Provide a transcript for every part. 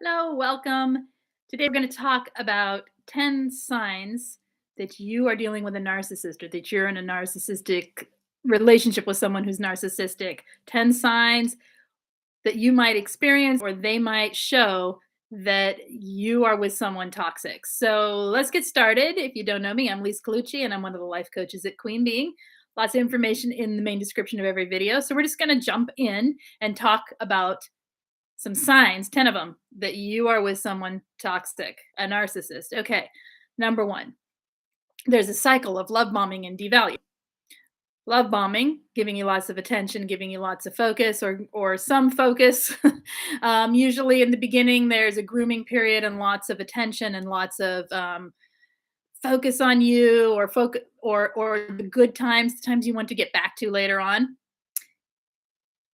Hello, welcome. Today we're going to talk about 10 signs that you are dealing with a narcissist or that you're in a narcissistic relationship with someone who's narcissistic. 10 signs that you might experience or they might show that you are with someone toxic. So let's get started. If you don't know me, I'm Lise Colucci and I'm one of the life coaches at QueenBeeing. Lots of information in the main description of every video. So we're just going to jump in and talk about some signs, 10 of them, that you are with someone toxic, a narcissist. Okay. Number one, there's a cycle of love bombing and devalue. Love bombing, giving you lots of attention, giving you lots of focus or some focus. Usually in the beginning, there's a grooming period and lots of attention and lots of focus on you or focus or the good times, the times you want to get back to later on.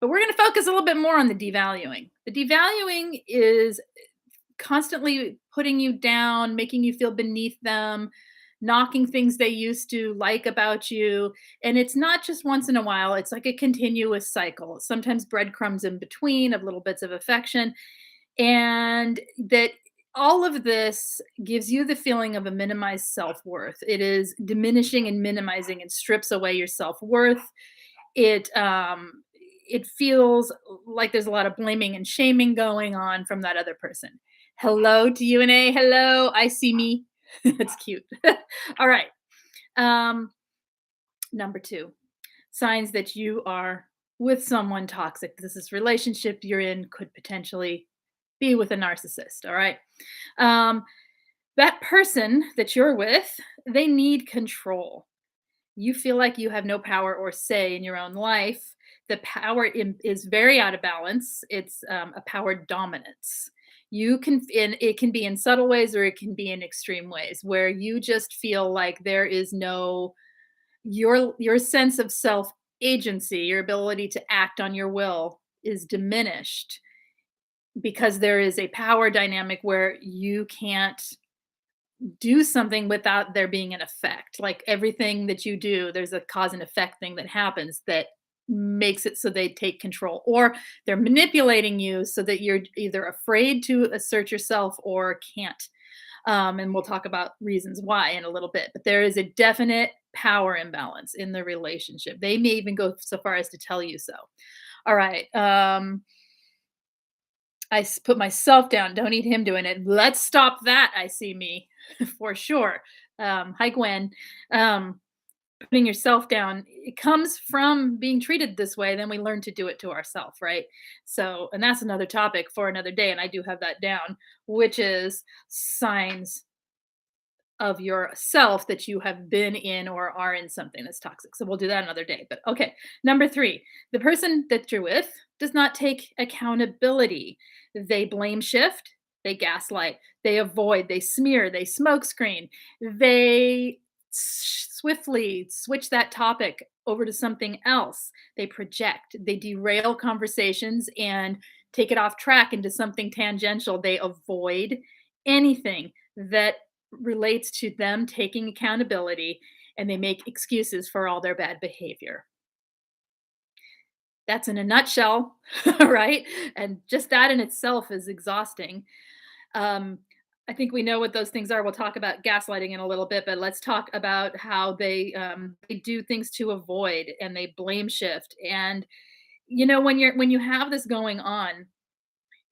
But we're going to focus a little bit more on the devaluing. The devaluing is constantly putting you down, making you feel beneath them, knocking things they used to like about you. And it's not just once in a while, it's like a continuous cycle. Sometimes breadcrumbs in between of little bits of affection. And that all of this gives you the feeling of a minimized self worth. It is diminishing and minimizing and strips away your self worth. It feels like there's a lot of blaming and shaming going on from that other person. Hello to you and A. Hello, I see me. That's cute. All right. Number two, signs that you are with someone toxic. This relationship you're in could potentially be with a narcissist. All right. That person that you're with, they need control. You feel like you have no power or say in your own life. The power is very out of balance. It's a power dominance. It can be in subtle ways or it can be in extreme ways where you just feel like there is no your sense of self agency, your ability to act on your will is diminished because there is a power dynamic where you can't do something without there being an effect. Like everything that you do, there's a cause and effect thing that happens that makes it so they take control, or they're manipulating you so that you're either afraid to assert yourself or can't. And we'll talk about reasons why in a little bit, but there is a definite power imbalance in the relationship. They may even go so far as to tell you so. All right. Put myself down. Don't need him doing it. Let's stop that. I see me for sure. Hi, Gwen. Putting yourself down, it comes from being treated this way. Then we learn to do it to ourselves, right? So, and that's another topic for another day. And I do have that down, which is signs of yourself that you have been in or are in something that's toxic. So we'll do that another day. But okay, number three, the person that you're with does not take accountability. They blame shift, they gaslight, they avoid, they smear, they smokescreen, they swiftly switch that topic over to something else. They project, they derail conversations and take it off track into something tangential. They avoid anything that relates to them taking accountability, and they make excuses for all their bad behavior. That's in a nutshell, right? And just that in itself is exhausting. I think we know what those things are. We'll talk about gaslighting in a little bit, but let's talk about how they do things to avoid and they blame shift. And when you have this going on,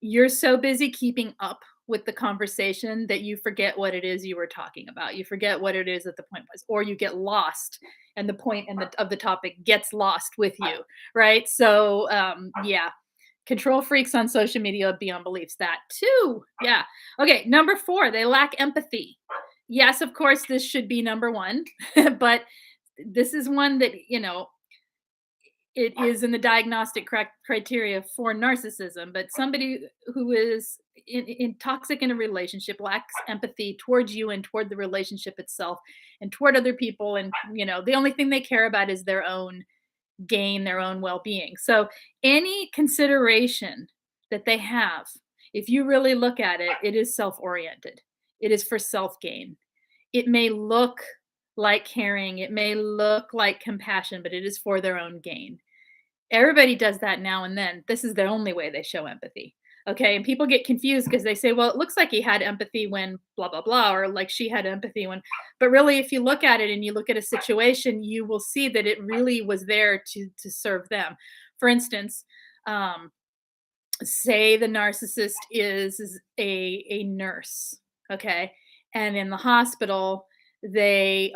you're so busy keeping up with the conversation that you forget what it is you were talking about. You forget what it is that the point was, or you get lost and the point of the topic gets lost with you, right? So, yeah, control freaks on social media beyond beliefs. That too. Yeah. Okay. Number four, they lack empathy. Yes, of course, this should be number one, but this is one that, it is in the diagnostic criteria for narcissism, but somebody who is in toxic in a relationship lacks empathy towards you and toward the relationship itself and toward other people. And, the only thing they care about is their own gain, their own well-being. So any consideration that they have, if you really look at it, it is self-oriented. It is for self-gain. It may look like caring, it may look like compassion, but it is for their own gain. Everybody does that now and then. This is the only way they show empathy. Okay, and people get confused because they say, well, it looks like he had empathy when blah, blah, blah, or like she had empathy when, but really, if you look at it and you look at a situation, you will see that it really was there to serve them. For instance, um, say the narcissist is a nurse, okay, and in the hospital they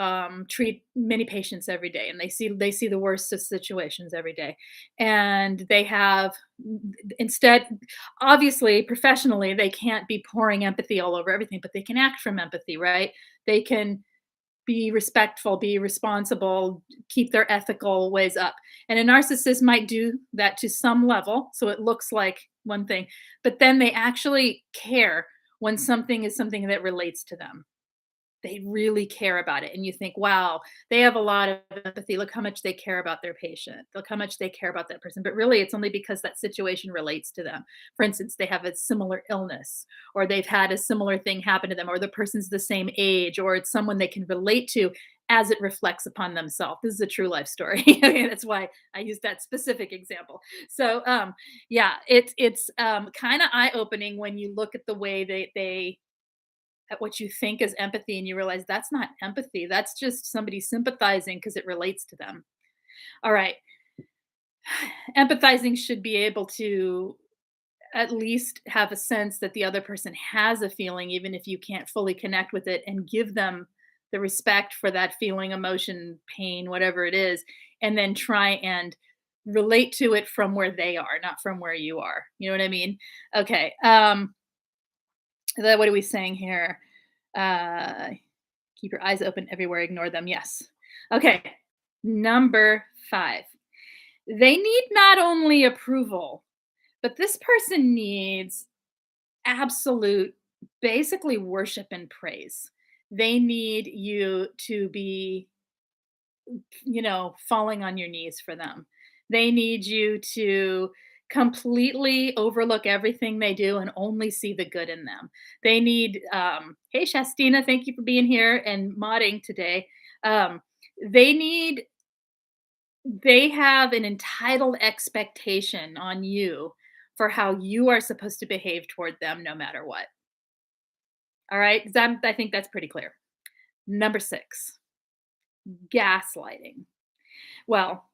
treat many patients every day, and they see the worst of situations every day, and they have instead, obviously professionally they can't be pouring empathy all over everything, but they can act from empathy, right? They can be respectful, be responsible, keep their ethical ways up. And a narcissist might do that to some level. So it looks like one thing, but then they actually care when something is something that relates to them. They really care about it. And you think, wow, they have a lot of empathy. Look how much they care about their patient. Look how much they care about that person. But really, it's only because that situation relates to them. For instance, they have a similar illness, or they've had a similar thing happen to them, or the person's the same age, or it's someone they can relate to as it reflects upon themselves. This is a true life story. That's why I use that specific example. So, yeah, it's kind of eye opening when you look at the way they at what you think is empathy and you realize that's not empathy. That's just somebody sympathizing because it relates to them. All right. Empathizing should be able to at least have a sense that the other person has a feeling, even if you can't fully connect with it, and give them the respect for that feeling, emotion, pain, whatever it is, and then try and relate to it from where they are, not from where you are. You know what I mean? Okay. What are we saying here? Uh, Keep your eyes open everywhere, ignore them. Yes. Okay. Number 5. They need not only approval, but this person needs absolute, basically worship and praise. They need you to be, falling on your knees for them. They need you to completely overlook everything they do and only see the good in them. They need, hey, Shastina, thank you for being here and modding today. Um, they need, they have an entitled expectation on you for how you are supposed to behave toward them no matter what. All right. I think that's pretty clear. Number 6, gaslighting. Well,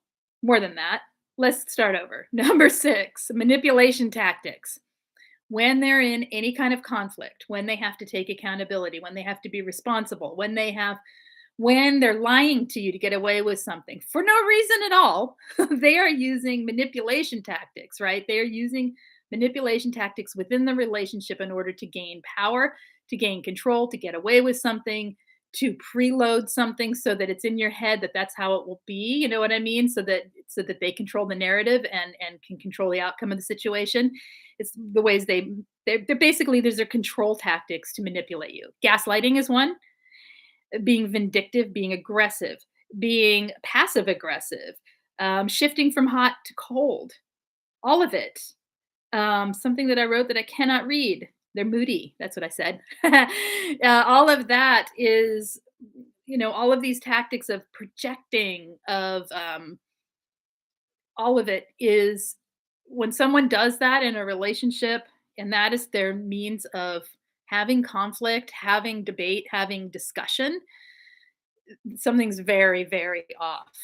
more than that. Let's start over. Number 6, manipulation tactics. When they're in any kind of conflict, when they have to take accountability, when they have to be responsible, when they're lying to you to get away with something for no reason at all, they are using manipulation tactics, right? They are using manipulation tactics within the relationship in order to gain power, to gain control, to get away with something, to preload something so that it's in your head that that's how it will be. You know what I mean? So that they control the narrative and can control the outcome of the situation. It's the ways they're basically, these are control tactics to manipulate you. Gaslighting is one. Being vindictive, being aggressive, being passive aggressive, shifting from hot to cold, all of it. Something that I wrote that I cannot read. They're moody. That's what I said. All of that is, all of these tactics of projecting, of all of it is when someone does that in a relationship, and that is their means of having conflict, having debate, having discussion, something's very, very off.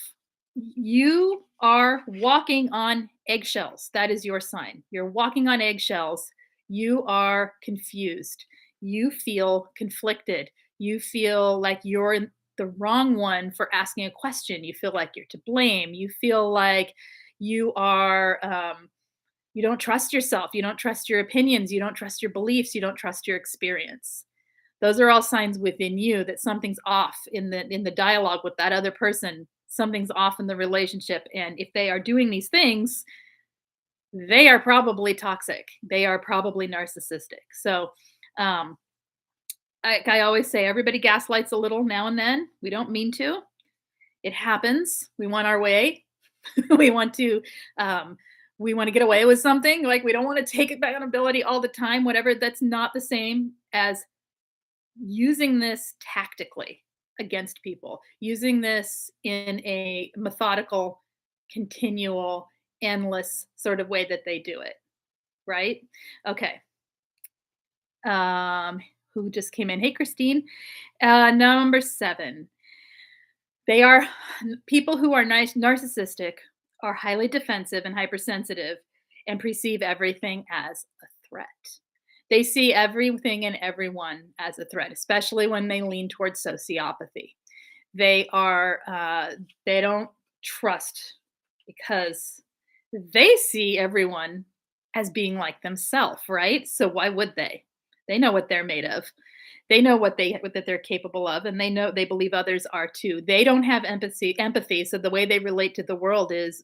You are walking on eggshells. That is your sign. You're walking on eggshells. You are confused. You feel conflicted. You feel like you're the wrong one for asking a question. You feel like you're to blame. You feel like you are, you don't trust yourself. You don't trust your opinions. You don't trust your beliefs. You don't trust your experience. Those are all signs within you that something's off in the dialogue with that other person. Something's off in the relationship, and if they are doing these things, they are probably toxic. They are probably narcissistic. So, um, I always say everybody gaslights a little now and then. We don't mean to. It happens. We want our way. we want to um, we want to get away with something. Like we don't want to take accountability all the time. Whatever. That's not the same as using this tactically against people, using this in a methodical, continual, endless sort of way that they do it, right? Okay. Um, who just came in? Hey, Christine. Number 7. They are people who are nice narcissistic are highly defensive and hypersensitive and perceive everything as a threat. They see everything and everyone as a threat, especially when they lean towards sociopathy. They are they don't trust because they see everyone as being like themselves, right? So why would they? They know what they're made of. They know what that they're capable of, and they know they believe others are too. They don't have empathy, so the way they relate to the world is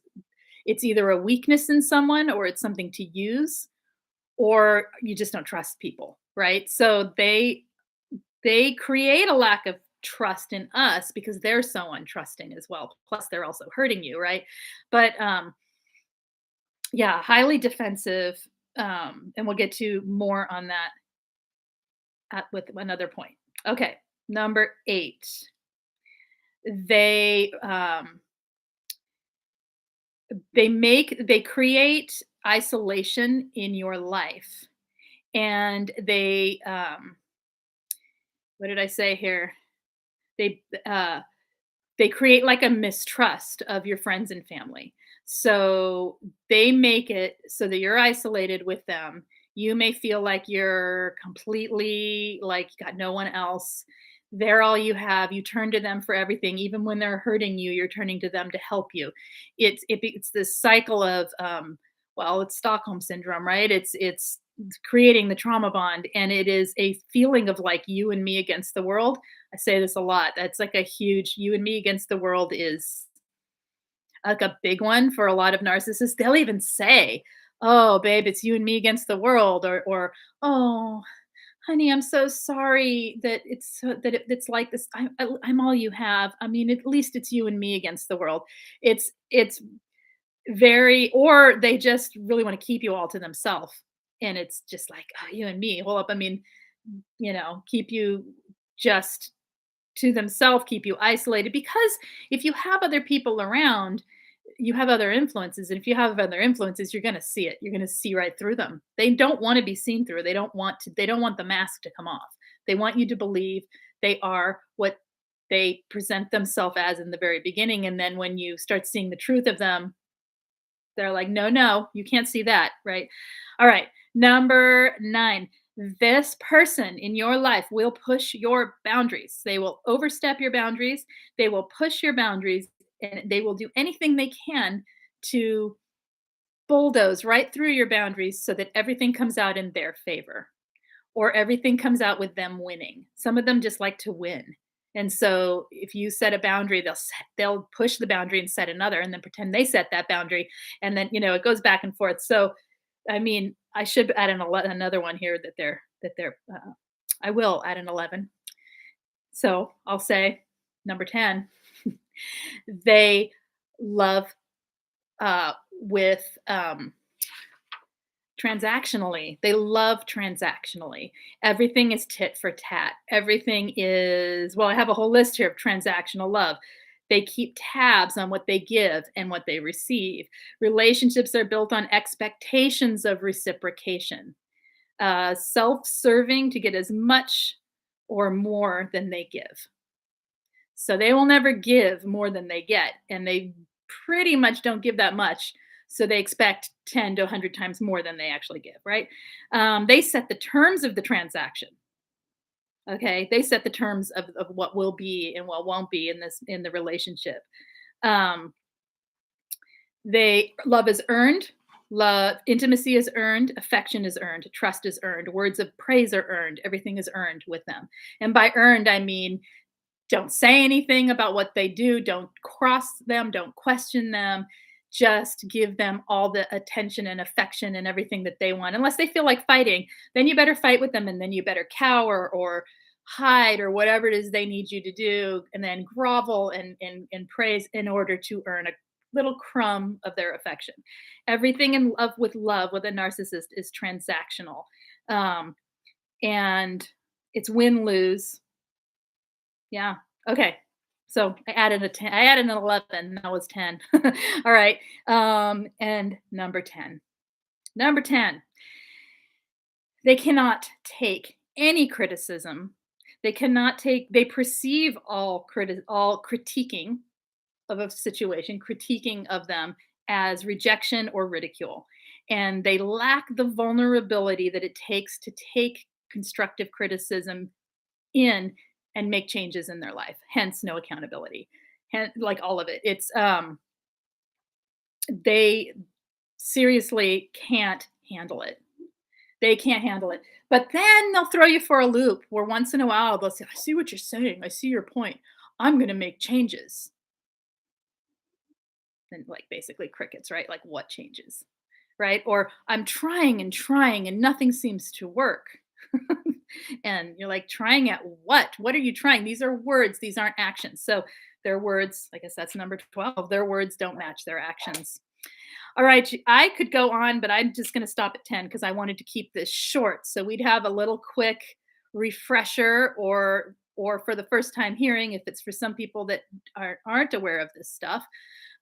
it's either a weakness in someone or it's something to use or you just don't trust people, right? So they create a lack of trust in us because they're so untrusting as well. Plus they're also hurting you, right? But yeah, highly defensive and we'll get to more on that with another point. Okay, number 8. They they create isolation in your life, and what did I say here? They they create like a mistrust of your friends and family. So they make it so that you're isolated with them. You may feel like you're completely like you got no one else. They're all you have. You turn to them for everything, even when they're hurting you. You're turning to them to help you. It's this cycle of well, it's Stockholm syndrome, right? It's creating the trauma bond, and it is a feeling of like you and me against the world. I say this a lot. That's like a huge you and me against the world is like a big one for a lot of narcissists. They'll even say, "Oh, babe, it's you and me against the world," or "Oh, honey, I'm so sorry that it's like this. I'm all you have. I mean, at least it's you and me against the world." It's very, or they just really want to keep you all to themselves, and it's just like, oh, you and me. Hold up, I mean, keep you just to themselves, keep you isolated, because if you have other people around, you have other influences, and if you have other influences, you're going to see it. You're going to see right through them. They don't want to be seen through. They don't want the mask to come off. They want you to believe they are what they present themselves as in the very beginning, and then when you start seeing the truth of them, they're like, no, no, you can't see that, right? All right, number 9. This person in your life will push your boundaries. They will overstep your boundaries. They will push your boundaries, and they will do anything they can to bulldoze right through your boundaries so that everything comes out in their favor or everything comes out with them winning. Some of them just like to win. And so if you set a boundary, they'll push the boundary and set another and then pretend they set that boundary. And then, it goes back and forth. So, I mean, I should add another one here I will add an 11. So I'll say number 10, they love with transactionally. They love transactionally. Everything is tit for tat. Everything is, well, I have a whole list here of transactional love. They keep tabs on what they give and what they receive. Relationships are built on expectations of reciprocation, self serving to get as much or more than they give. So they will never give more than they get. And they pretty much don't give that much. So they expect 10 to 100 times more than they actually give, right? They set the terms of the transaction. Okay. They set the terms of what will be and what won't be in the relationship. Um, love is earned. Love, intimacy is earned, affection is earned, trust is earned, words of praise are earned, everything is earned with them. And by earned, I mean don't say anything about what they do. Don't cross them. Don't question them. Just give them all the attention and affection and everything that they want. Unless they feel like fighting, then you better fight with them and then you better cower or hide or whatever it is they need you to do. And then grovel and praise in order to earn a little crumb of their affection. Everything in love with a narcissist is transactional. And it's win-lose. Yeah. Okay. So I added a 10. I added an 11. That was 10. All right. And number 10. Number 10. They cannot take any criticism. They perceive all critiquing of a situation, critiquing of them as rejection or ridicule. And they lack the vulnerability that it takes to take constructive criticism in and make changes in their life. Hence, no accountability. Like all of it. They seriously can't handle it. They can't handle it. But then they'll throw you for a loop where once in a while they'll say, I see what you're saying. I see your point. I'm going to make changes. And like basically crickets, right? Like what changes, right? Or I'm trying and trying and nothing seems to work. And you're like, trying at what? What are you trying? These are words, these aren't actions. So their words, I guess that's number 12, their words don't match their actions. All right, I could go on, but I'm just going to stop at 10 because I wanted to keep this short. So we'd have a little quick refresher or for the first time hearing, if it's for some people that aren't aware of this stuff,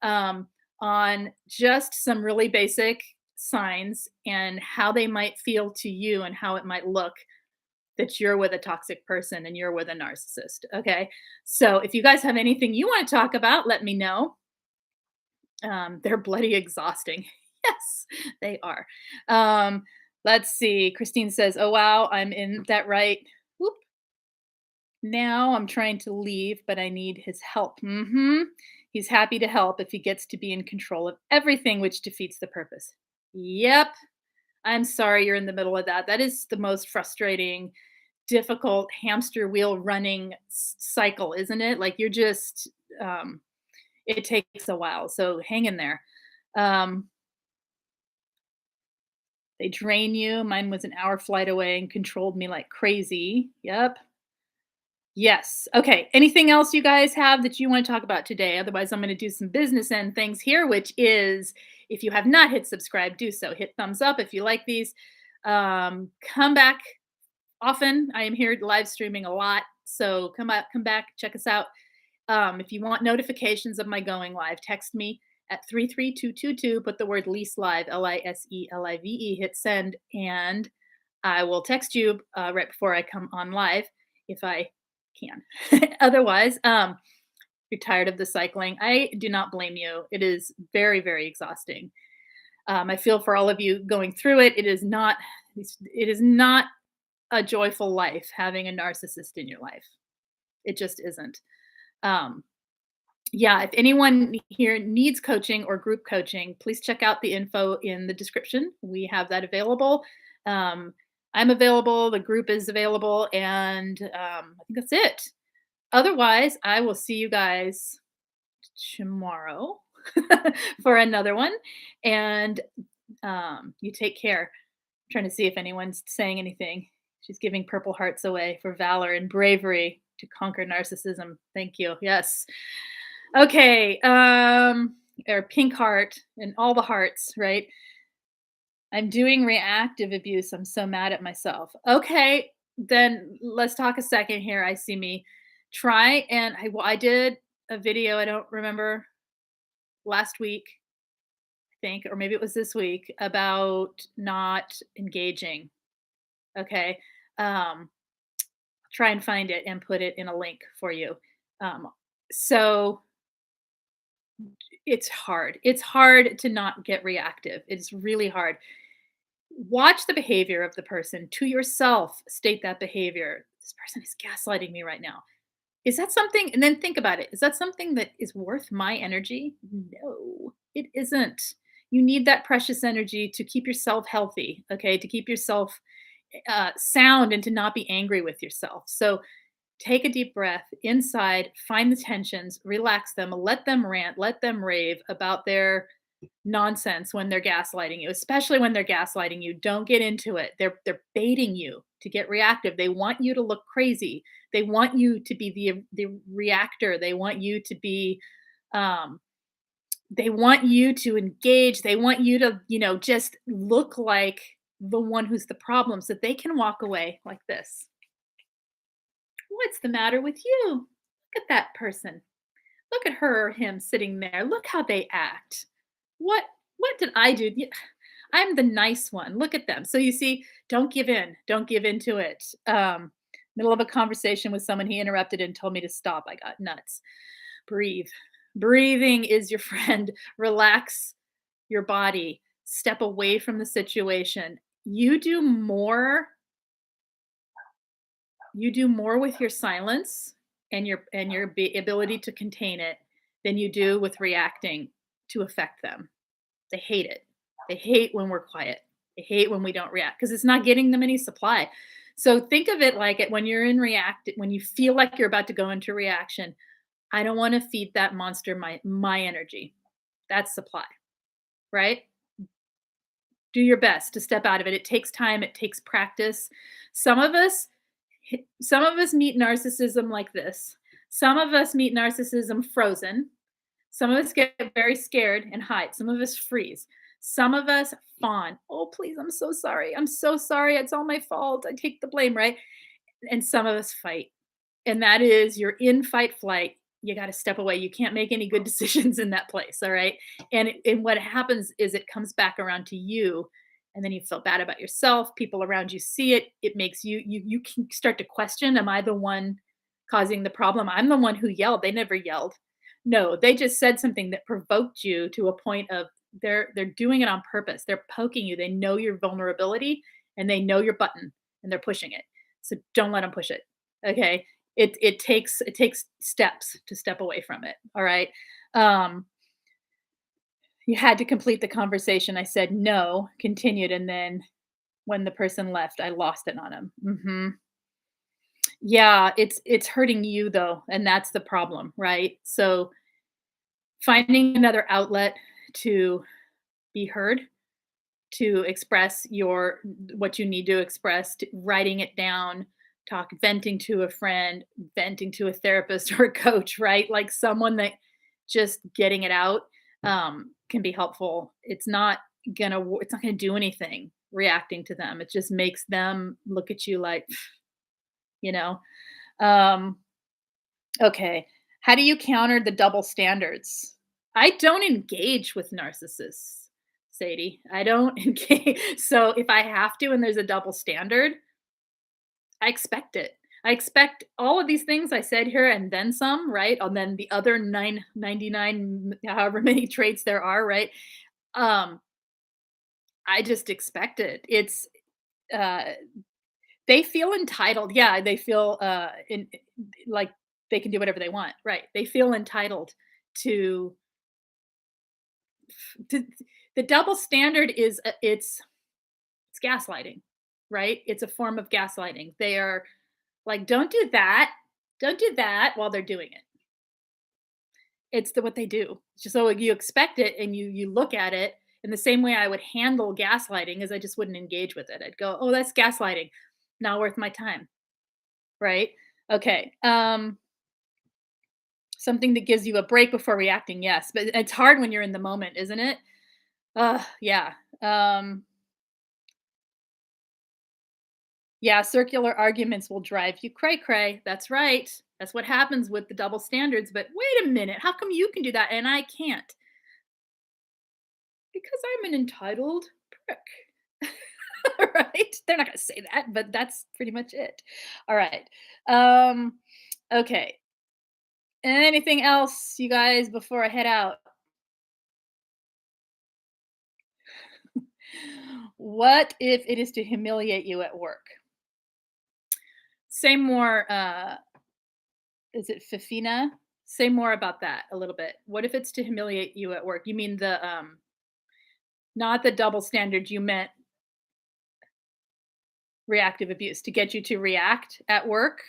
on just some really basic signs and how they might feel to you and how it might look that you're with a toxic person and you're with a narcissist. Okay. So if you guys have anything you want to talk about, let me know. They're bloody exhausting. Yes, they are. Let's see. Christine says, oh, wow, I'm in that right. Whoop. Now I'm trying to leave, but I need his help. He's happy to help if he gets to be in control of everything, which defeats the purpose. Yep. I'm sorry you're in the middle of that. That is the most frustrating, difficult hamster wheel running cycle, isn't it? Like you're just, it takes a while. So hang in there. They drain you. Mine was an hour flight away and controlled me like crazy. Yep. Yes. Okay. Anything else you guys have that you want to talk about today? Otherwise, I'm going to do some business end things here, which is if you have not hit subscribe, do so. Hit thumbs up if you like these. Come back often. I am here live streaming a lot. So come back, check us out. If you want notifications of my going live, text me at 33222. Put the word LISELIVE, LISELIVE, hit send, and I will text you right before I come on live if I can. Otherwise, you're tired of the cycling. I do not blame you. It is very, very exhausting. I feel for all of you going through it. It is not a joyful life having a narcissist in your life. It just isn't. Yeah, if anyone here needs coaching or group coaching, please check out the info in the description. We have that available. I'm available, the group is available, and I think that's it. Otherwise, I will see you guys tomorrow for another one. And you take care. I'm trying to see if anyone's saying anything. She's giving purple hearts away for valor and bravery to conquer narcissism. Thank you. Yes. Okay. Or pink heart and all the hearts, right? I'm doing reactive abuse. I'm so mad at myself. Okay, then let's talk a second here. I see me. Try and I did a video, I don't remember, last week, I think, or maybe it was this week, about not engaging. Okay. Try and find it and put it in a link for you. So it's hard. It's hard to not get reactive. It's really hard. Watch the behavior of the person to yourself. State that behavior. This person is gaslighting me right now. Is that something? And then think about it. Is that something that is worth my energy? No, it isn't. You need that precious energy to keep yourself healthy, okay? To keep yourself sound and to not be angry with yourself. So take a deep breath inside, find the tensions, relax them, let them rant, let them rave about their nonsense when they're gaslighting you, especially when they're gaslighting you. Don't get into it. They're baiting you to get reactive. They want you to look crazy. They want you to be the reactor. They want you to be they want you to engage. They want you to, just look like the one who's the problem so they can walk away like this. What's the matter with you? Look at that person. Look at her or him sitting there. Look how they act. What did I do? I'm the nice one. Look at them. So you see, don't give in. Don't give into it. Middle of a conversation with someone, he interrupted and told me to stop. I got nuts. Breathe. Breathing is your friend. Relax your body. Step away from the situation. You do more you do more with your silence and your ability to contain it than you do with reacting to affect them. They hate it. They hate when we're quiet. They hate when we don't react because it's not getting them any supply. So think of it like it when you're in react when you feel like you're about to go into reaction. I don't want to feed that monster my energy. That's supply, right? Do your best to step out of it. It takes time, it takes practice. Some of us some of us meet narcissism like this. Some of us meet narcissism frozen. Some of us get very scared and hide. Some of us freeze. Some of us fawn. Oh, please, I'm so sorry. I'm so sorry. It's all my fault. I take the blame, right? And some of us fight. And that is you're in fight flight. You got to step away. You can't make any good decisions in that place. All right. And what happens is it comes back around to you. And then you feel bad about yourself. People around you see it. It makes you can start to question, am I the one causing the problem? I'm the one who yelled. They never yelled. No, they just said something that provoked you to a point of they're doing it on purpose. They're poking you. They know your vulnerability and they know your button and they're pushing it. So don't let them push it. Okay? It takes steps to step away from it. All right? Um you had to complete the conversation. I said no, continued, and then when the person left, I lost it on him. Yeah, it's hurting you though, and that's the problem, right? So finding another outlet to be heard, to express your what you need to express, writing it down, venting to a friend, venting to a therapist or a coach, right? Like someone that just getting it out can be helpful. It's not gonna do anything reacting to them. It just makes them look at you like, you know. Um, okay, how do you counter the double standards? I don't engage with narcissists, Sadie. I don't engage. So if I have to and there's a double standard, I expect it. I expect all of these things I said here and then some, right? And then the other 999, however many traits there are, right? Um, I just expect it. Uh, they feel entitled. Yeah, they feel like they can do whatever they want, right? They feel entitled to to the double standard is it's gaslighting, right? It's a form of gaslighting. They are like, don't do that, don't do that while they're doing it. It's what they do. It's just so you expect it and you look at it in the same way I would handle gaslighting is I just wouldn't engage with it. I'd go, oh, that's gaslighting, not worth my time, right? Okay. Something that gives you a break before reacting, yes, but it's hard when you're in the moment, isn't it? Yeah. Yeah, circular arguments will drive you cray cray. That's right. That's what happens with the double standards. But wait a minute, how come you can do that and I can't? Because I'm an entitled prick. Right? They're not going to say that, but that's pretty much it. All right. Um, okay. Anything else, you guys, before I head out? What if it is to humiliate you at work? Say more. Is it Fifina? Say more about that a little bit. What if it's to humiliate you at work? You mean the not the double standard. You meant reactive abuse to get you to react at work.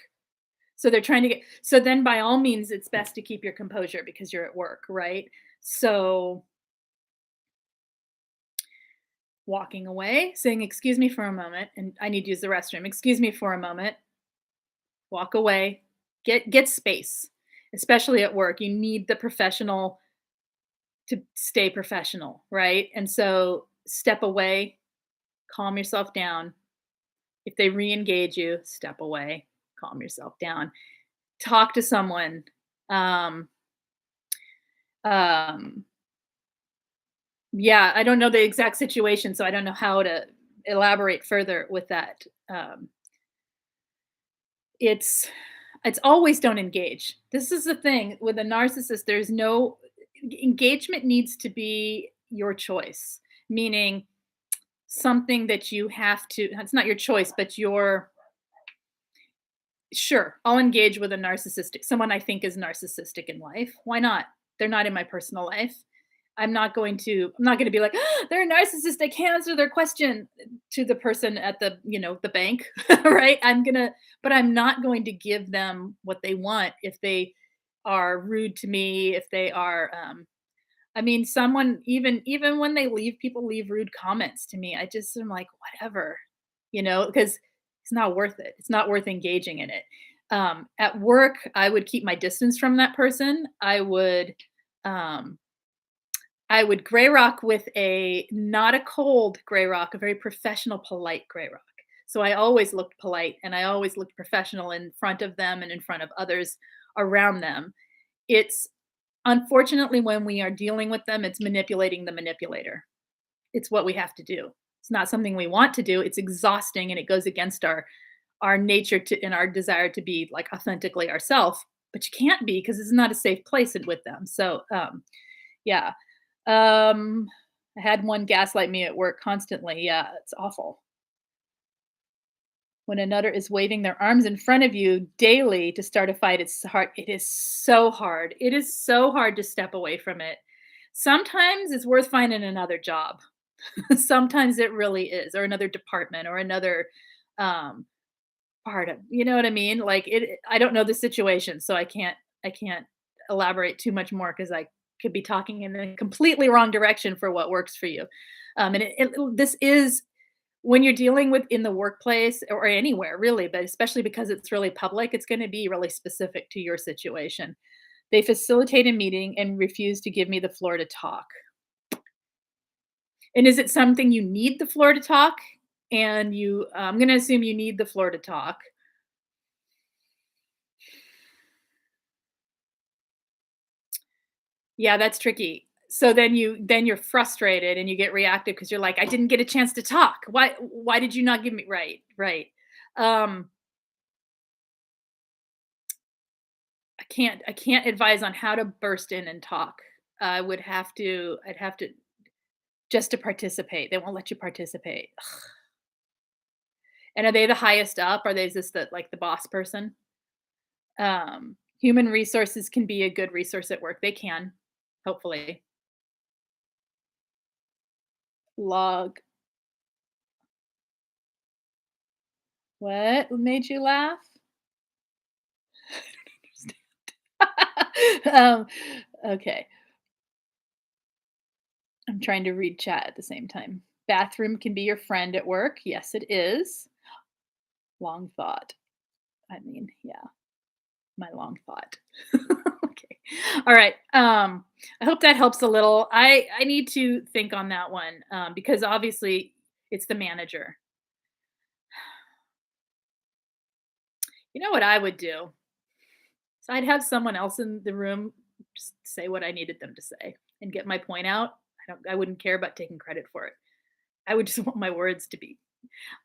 So they're trying to get. So then, by all means, it's best to keep your composure because you're at work, right? So walking away, saying, "Excuse me for a moment," and I need to use the restroom. Excuse me for a moment. Walk away. Get space, especially at work. You need the professional to stay professional, right? And so step away, calm yourself down. If they re-engage you, step away, calm yourself down. Talk to someone. Um, um, Yeah, I don't know the exact situation, so I don't know how to elaborate further with that. Um, it's it's always don't engage. This is the thing with a narcissist, there's no engagement needs to be your choice, meaning something that you have to it's not your choice, but your sure, I'll engage with a narcissistic someone I think is narcissistic in life. Why not? They're not in my personal life. I'm not going to be like, "Ah, they're a narcissist. I can't answer their question to the person at the bank, right? But I'm not going to give them what they want if they are rude to me, if they are I mean, someone even when they leave people leave rude comments to me. I just am like, whatever, because it's not worth it. It's not worth engaging in it. At work, I would keep my distance from that person. Um, I would gray rock with a not a cold gray rock, a very professional, polite gray rock. So I always looked polite and I always looked professional in front of them and in front of others around them. It's unfortunately when we are dealing with them, it's manipulating the manipulator. It's what we have to do. It's not something we want to do. It's exhausting and it goes against our nature to and our desire to be like authentically ourselves. But you can't be because it's not a safe place with them. So yeah. Um, I had one gaslight me at work constantly. Yeah, it's awful. When another is waving their arms in front of you daily to start a fight, it's hard. It is so hard. It is so hard to step away from it. Sometimes it's worth finding another job. Sometimes it really is, or another department, or another um, part of. You know what I mean? Like I don't know the situation, so I can't elaborate too much more because I could be talking in a completely wrong direction for what works for you. And this is when you're dealing with in the workplace or anywhere really, but especially because it's really public, it's going to be really specific to your situation. They facilitate a meeting and refuse to give me the floor to talk. And is it something you need the floor to talk? And I'm going to assume you need the floor to talk. Yeah, that's tricky. So then you're frustrated and you get reactive because you're like, I didn't get a chance to talk. Why did you not give me right, right. Um, I can't advise on how to burst in and talk. I'd have to just to participate. They won't let you participate. And are they the highest up? Are they just the boss person? Human resources can be a good resource at work. They can, hopefully. Log. What made you laugh? um, okay. I'm trying to read chat at the same time. Bathroom can be your friend at work. Yes, it is. Long thought. I mean, yeah, my long thought. Okay. All right. I hope that helps a little. I need to think on that one because obviously it's the manager. You know what I would do? So I'd have someone else in the room just say what I needed them to say and get my point out. I wouldn't care about taking credit for it. I would just want my words to be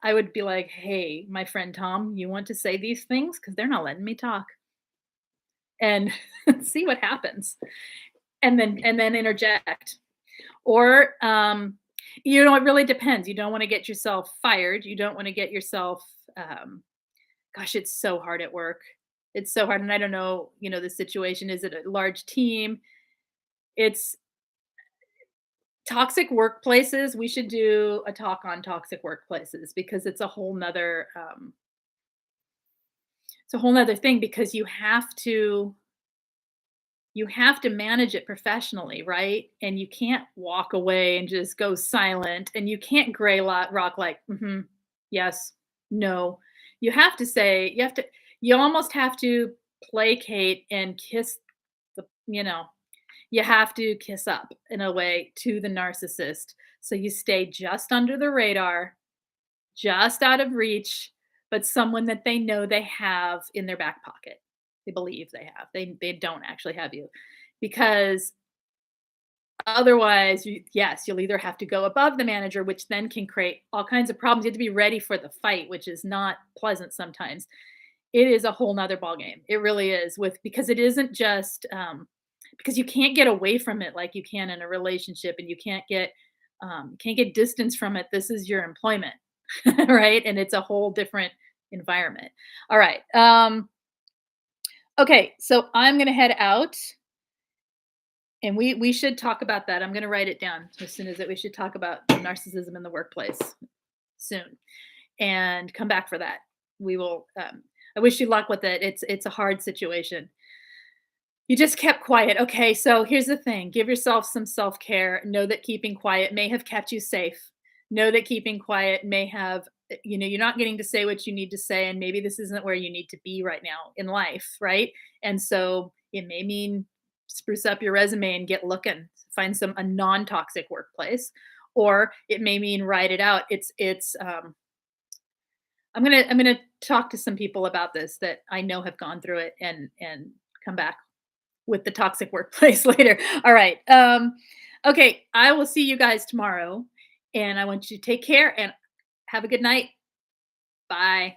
I would be like, "Hey, my friend Tom, you want to say these things because they're not letting me talk." And see what happens. And then interject. Or it really depends. You don't want to get yourself fired. You don't want to get yourself gosh, it's so hard at work. It's so hard and I don't know, the situation. Is it a large team? It's toxic workplaces. We should do a talk on toxic workplaces because it's a whole nother thing because you have to manage it professionally, right? And you can't walk away and just go silent and you can't gray rock like, yes, no. You almost have to placate and kiss the, you have to kiss up in a way to the narcissist. So you stay just under the radar, just out of reach, but someone that they know they have in their back pocket. They believe they have. They don't actually have you. Because Otherwise, yes, you'll either have to go above the manager, which then can create all kinds of problems. You have to be ready for the fight, which is not pleasant sometimes. It is a whole nother ballgame. It really is because it isn't just because you can't get away from it like you can in a relationship, and you can't get distance from it. This is your employment, right? And it's a whole different environment. All right. Okay, so I'm gonna head out, and we should talk about that. I'm gonna write it down as soon as that we should talk about narcissism in the workplace soon, and come back for that. We will. I wish you luck with it. It's a hard situation. You just kept quiet. Okay, so here's the thing. Give yourself some self-care. Know that keeping quiet may have kept you safe. Know that keeping quiet may have, you're not getting to say what you need to say, and maybe this isn't where you need to be right now in life, right? And so it may mean spruce up your resume and get looking, find a non-toxic workplace, or it may mean write it out. I'm gonna talk to some people about this that I know have gone through it and come back with the toxic workplace later. All right. Okay. I will see you guys tomorrow, and I want you to take care and have a good night. Bye.